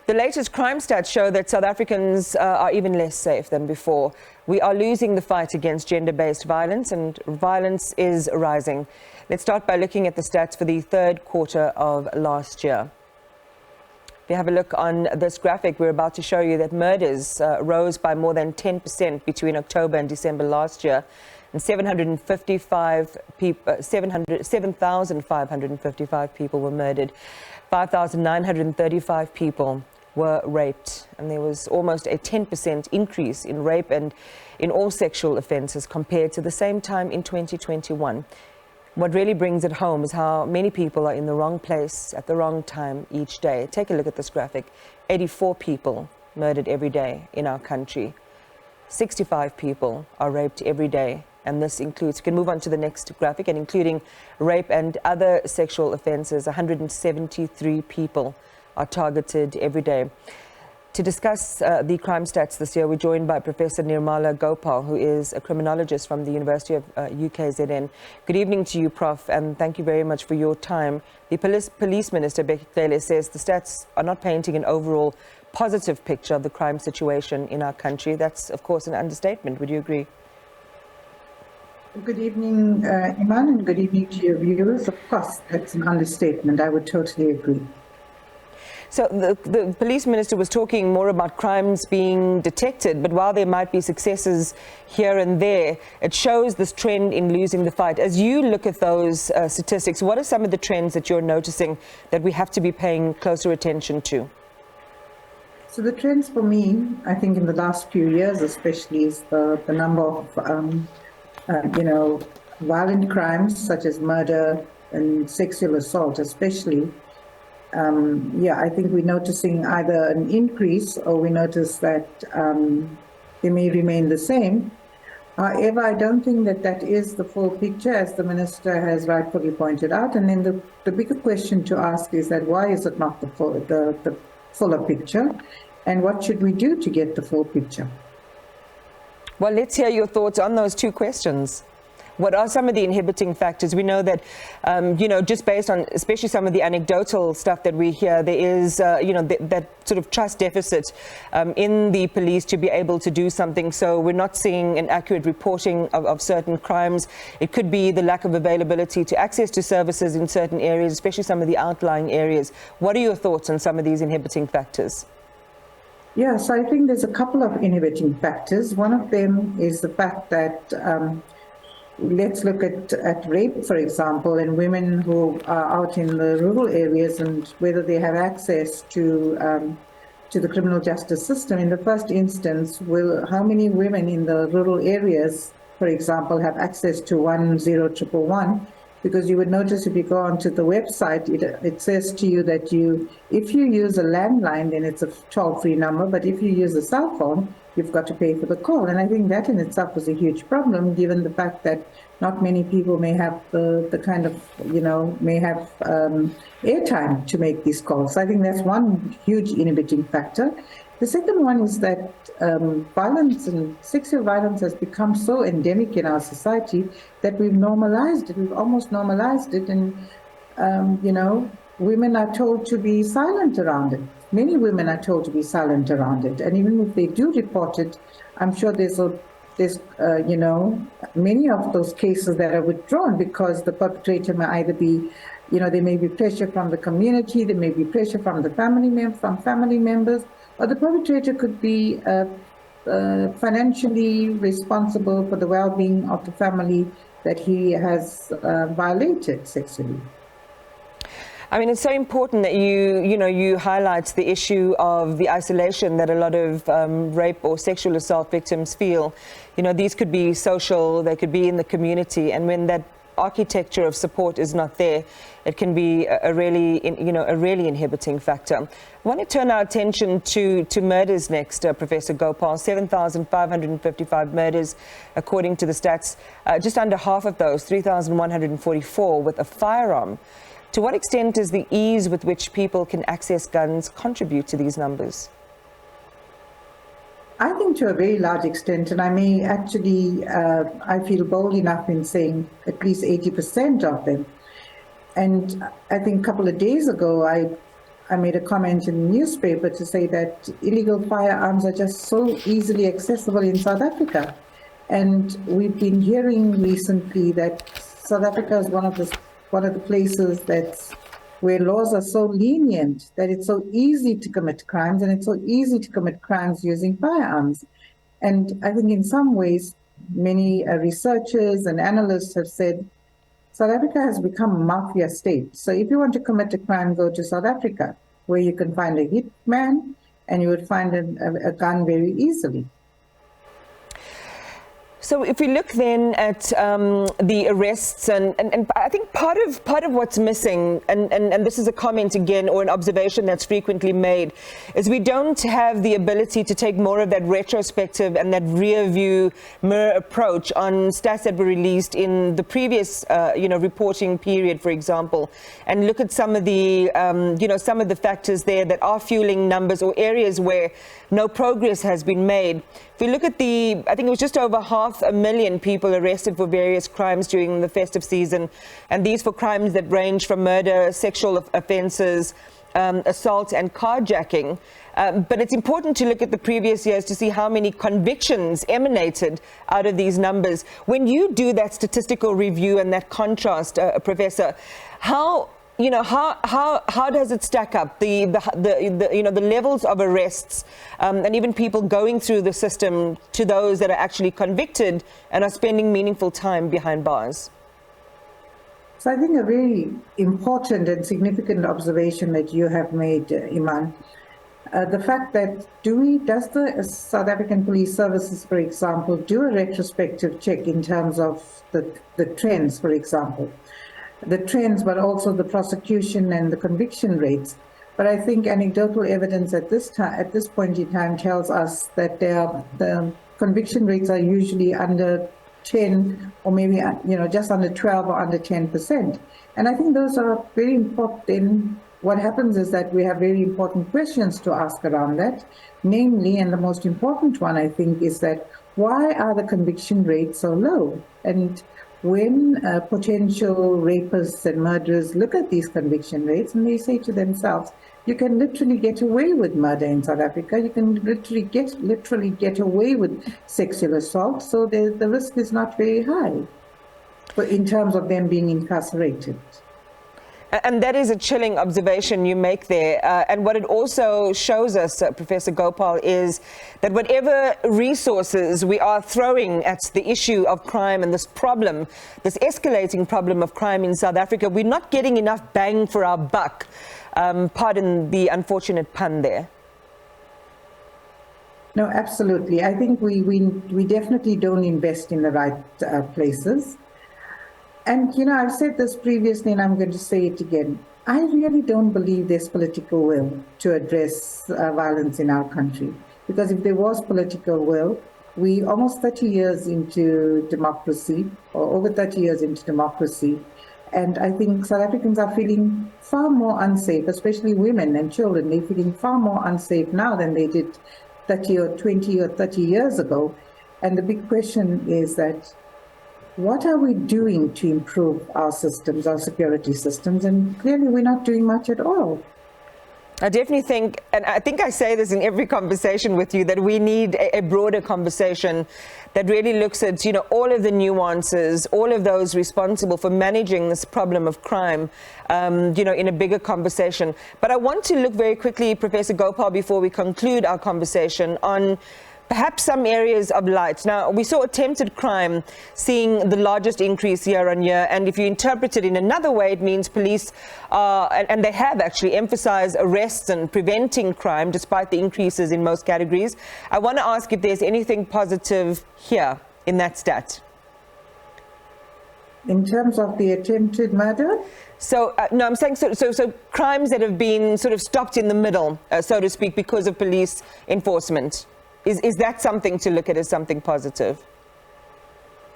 The latest crime stats show that South Africans are even less safe than before. We are losing the fight against gender-based violence, and violence is rising. Let's start by looking at the stats for the third quarter of last year. If you have a look on this graphic, we're about to show you that murders rose by more than 10% between October and December last year, and 7,555 people were murdered. 5,935 people were raped, and there was almost a 10% increase in rape and in all sexual offences compared to the same time in 2021. What really brings it home is how many people are in the wrong place at the wrong time each day. Take a look at this graphic. 84 people murdered every day in our country. 65 people are raped every day, and this includes, you can move on to the next graphic, and including rape and other sexual offences, 173 people are targeted every day. To discuss the crime stats this year, we're joined by Professor Nirmala Gopal, who is a criminologist from the University of KZN. Good evening to you, Prof, and thank you very much for your time. The Police Minister, Becky Cele, says the stats are not painting an overall positive picture of the crime situation in our country. That's, of course, an understatement. Would you agree? Good evening, Iman, and good evening to your viewers. Of course, that's an understatement. I would totally agree. So the police minister was talking more about crimes being detected, but while there might be successes here and there, it shows this trend in losing the fight. As you look at those statistics, what are some of the trends that you're noticing that we have to be paying closer attention to? So the trends for me, I think in the last few years especially, is the number of, violent crimes such as murder and sexual assault especially. I think we're noticing either an increase or we notice that they may remain the same. However, I don't think that that is the full picture, as the minister has rightfully pointed out. And then the bigger question to ask is that why is it not the fuller picture? And what should we do to get the full picture? Well, let's hear your thoughts on those two questions. What are some of the inhibiting factors? We know that, just based on especially some of the anecdotal stuff that we hear, there is, that sort of trust deficit in the police to be able to do something. So we're not seeing an accurate reporting of certain crimes. It could be the lack of availability to access to services in certain areas, especially some of the outlying areas. What are your thoughts on some of these inhibiting factors? Yes, I think there's a couple of inhibiting factors. One of them is the fact that let's look at rape, for example, and women who are out in the rural areas and whether they have access to the criminal justice system. In the first instance, how many women in the rural areas, for example, have access to 10111? Because you would notice if you go onto the website, it says to you that if you use a landline, then it's a toll-free number, but if you use a cell phone, you've got to pay for the call. And I think that in itself is a huge problem, given the fact that not many people may have the kind of, may have airtime to make these calls. I think that's one huge inhibiting factor. The second one is that violence and sexual violence has become so endemic in our society that we've normalized it. We've almost normalized it, and women are told to be silent around it. Many women are told to be silent around it, and even if they do report it, I'm sure there's many of those cases that are withdrawn because the perpetrator may either be, there may be pressure from the community, there may be pressure from the family members, or the perpetrator could be financially responsible for the well-being of the family that he has violated sexually. I mean, it's so important that you highlight the issue of the isolation that a lot of rape or sexual assault victims feel. These could be social, they could be in the community, and when that architecture of support is not there, it can be a really inhibiting factor. I want to turn our attention to murders next, Professor Gopal. 7,555 murders, according to the stats. Just under half of those, 3,144, with a firearm. To what extent does the ease with which people can access guns contribute to these numbers? I think to a very large extent, and I may actually, I feel bold enough in saying at least 80% of them. And I think a couple of days ago, I I made a comment in the newspaper to say that illegal firearms are just so easily accessible in South Africa. And we've been hearing recently that South Africa is one of the places where laws are so lenient that it's so easy to commit crimes, and it's so easy to commit crimes using firearms. And I think in some ways, many researchers and analysts have said South Africa has become a mafia state. So if you want to commit a crime, go to South Africa, where you can find a hitman and you would find a gun very easily. So if we look then at the arrests, and I think part of what's missing, and this is a comment again or an observation that's frequently made, is we don't have the ability to take more of that retrospective and that rear view mirror approach on stats that were released in the previous reporting period, for example, and look at some of the some of the factors there that are fueling numbers or areas where no progress has been made. If we look at I think it was just over 500,000 people arrested for various crimes during the festive season, and these for crimes that range from murder, sexual offences, assault and carjacking. But it's important to look at the previous years to see how many convictions emanated out of these numbers. When you do that statistical review and that contrast, Professor, how does it stack up, the levels of arrests and even people going through the system to those that are actually convicted and are spending meaningful time behind bars? So I think a very important and significant observation that you have made, Iman, the fact that does the South African Police Services, for example, do a retrospective check in terms of the trends, for example? The trends, but also the prosecution and the conviction rates. But I think anecdotal evidence at this point in time tells us that the conviction rates are usually under 10 or maybe just under 12 or under 10%. And I think those are very important. Then what happens is that we have very important questions to ask around that. Namely, and the most important one I think is that why are the conviction rates so low? And when potential rapists and murderers look at these conviction rates and they say to themselves, you can literally get away with murder in South Africa, you can literally get away with sexual assault, so the risk is not very high in terms of them being incarcerated. And that is a chilling observation you make there. And what it also shows us, Professor Gopal, is that whatever resources we are throwing at the issue of crime and this problem, this escalating problem of crime in South Africa, we're not getting enough bang for our buck. Pardon the unfortunate pun there. No, absolutely. I think we definitely don't invest in the right places. And, I've said this previously and I'm going to say it again. I really don't believe there's political will to address violence in our country. Because if there was political will, we almost 30 years into democracy, or over 30 years into democracy, and I think South Africans are feeling far more unsafe, especially women and children. They're feeling far more unsafe now than they did 30 or 20 or 30 years ago. And the big question is that, what are we doing to improve our systems, our security systems? And clearly we're not doing much at all. I definitely think, and I think I say this in every conversation with you, that we need a broader conversation that really looks at, all of the nuances, all of those responsible for managing this problem of crime, in a bigger conversation. But I want to look very quickly, Professor Gopal, before we conclude our conversation, on perhaps some areas of light. Now, we saw attempted crime seeing the largest increase year on year, and if you interpret it in another way, it means police are, and they have actually emphasized arrests and preventing crime despite the increases in most categories. I want to ask if there's anything positive here in that stat. In terms of the attempted murder? So, no, I'm saying so crimes that have been sort of stopped in the middle, so to speak, because of police enforcement. Is that something to look at as something positive?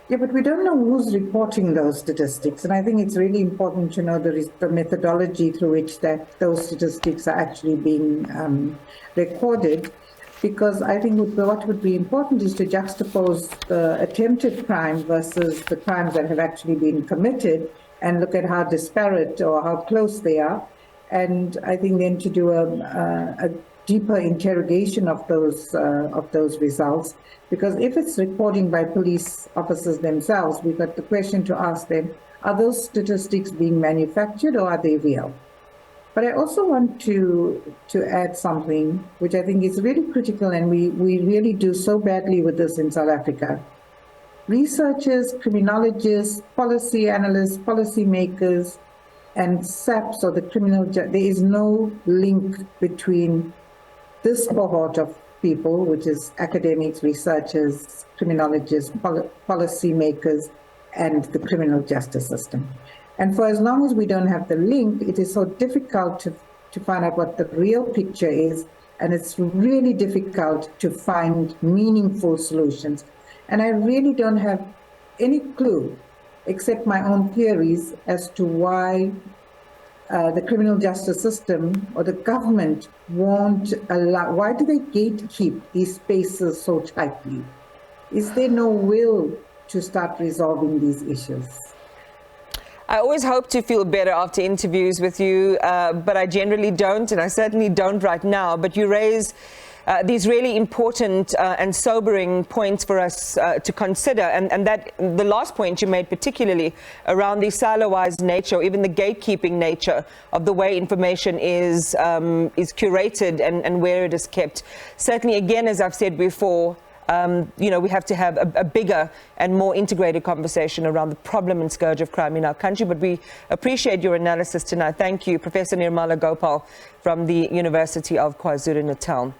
Yeah, but we don't know who's reporting those statistics. And I think it's really important to know the methodology through which those statistics are actually being recorded. Because I think what would be important is to juxtapose the attempted crime versus the crimes that have actually been committed and look at how disparate or how close they are. and I think then to do a deeper interrogation of those results, because if it's reporting by police officers themselves, we've got the question to ask them: are those statistics being manufactured or are they real? But I also want to add something which I think is really critical, and we really do so badly with this in South Africa. Researchers, criminologists, policy analysts, policy makers, and SAPs, or the criminal, there is no link between this cohort of people, which is academics, researchers, criminologists, policy makers, and the criminal justice system. And for as long as we don't have the link, it is so difficult to find out what the real picture is, and it's really difficult to find meaningful solutions. And I really don't have any clue, except my own theories, as to why the criminal justice system or the government won't allow, why do they gatekeep these spaces so tightly? Is there no will to start resolving these issues? I always hope to feel better after interviews with you, but I generally don't, and I certainly don't right now. But you raise these really important and sobering points for us to consider, and that the last point you made particularly around the siloized nature, or even the gatekeeping nature of the way information is curated and where it is kept. Certainly, again, as I've said before, you know, we have to have a bigger and more integrated conversation around the problem and scourge of crime in our country. But we appreciate your analysis tonight. Thank you, Professor Nirmala Gopal from the University of KwaZulu-Natal.